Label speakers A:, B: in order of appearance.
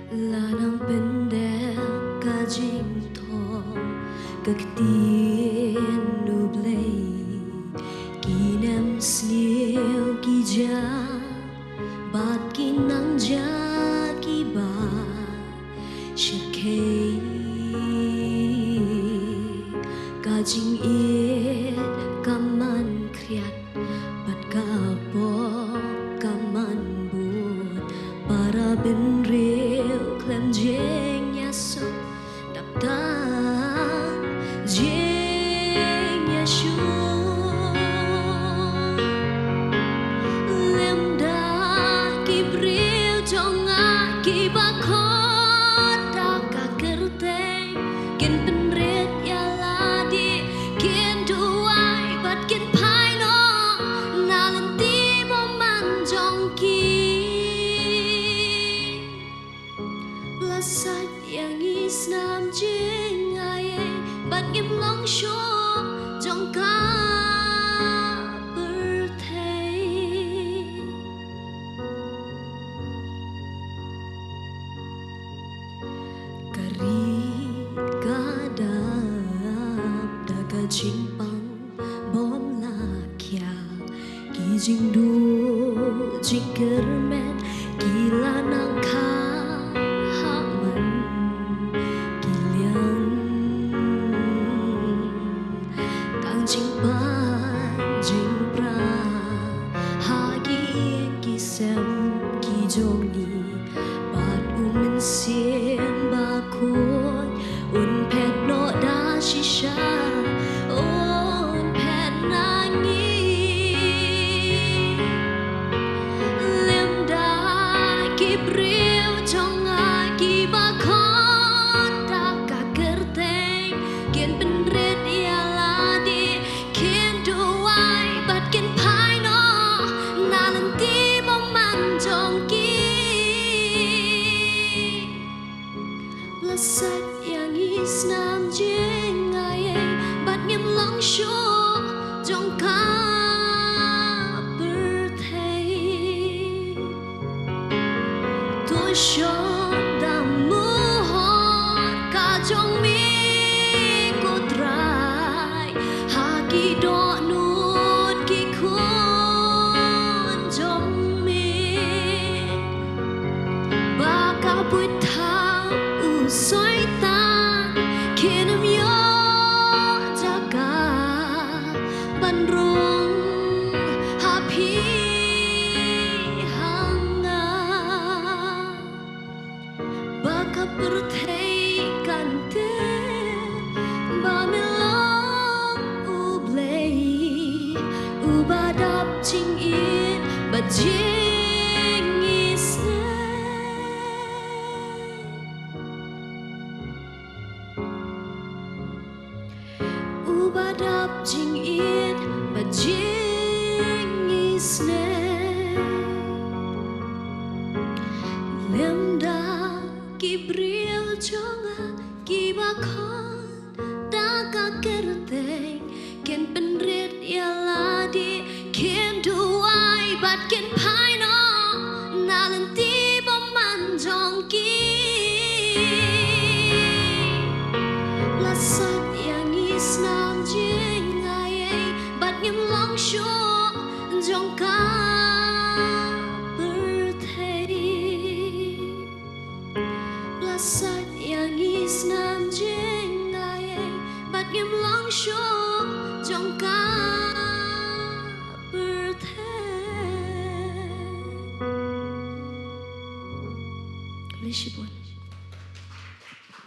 A: Lanang pendek kajing thong kaktin nublay kinem sniu kija bat kinang ja kiba shirkei kajing it kaman kriat bat kapo kaman bun para benril klem jengnya so daptan jengnya shu lemda kibril jonga kibakot daka kerteng kin penret yaladi kin duai bat kin paino nalanti moman jongki lasat yang isnam jeng aye bat ngim long sho jongka berthei kari kadap daga jimpang bom lakya kijing du jikermen gila nangka jing pra hagi kisem kijongi bat umen sien bakun un pet no da shisha un pet nangi lemda kibril jonga kibakon daka kerteng ken penret yaladi kin paino nalanti moman jongki lasat yang isnam jeng aye bat ngim long sho jongka berthei to sho damu hot ka jong mi kutrai hagi do soi ta kinem yo jaga bandrung happy hanga baka berthei kante bamelong ublei ubadap jing it bajing ubadap jing it bajing isne lemda kibril jonga kibakon daka kerteng ken penret yaladi ken duai bat ken paino nalanti boman jongki lasat yang isnam jeng aye bat ngim long sho jongka berthei lasat yang isnam jeng aye bat ngim long sho jongka berthei.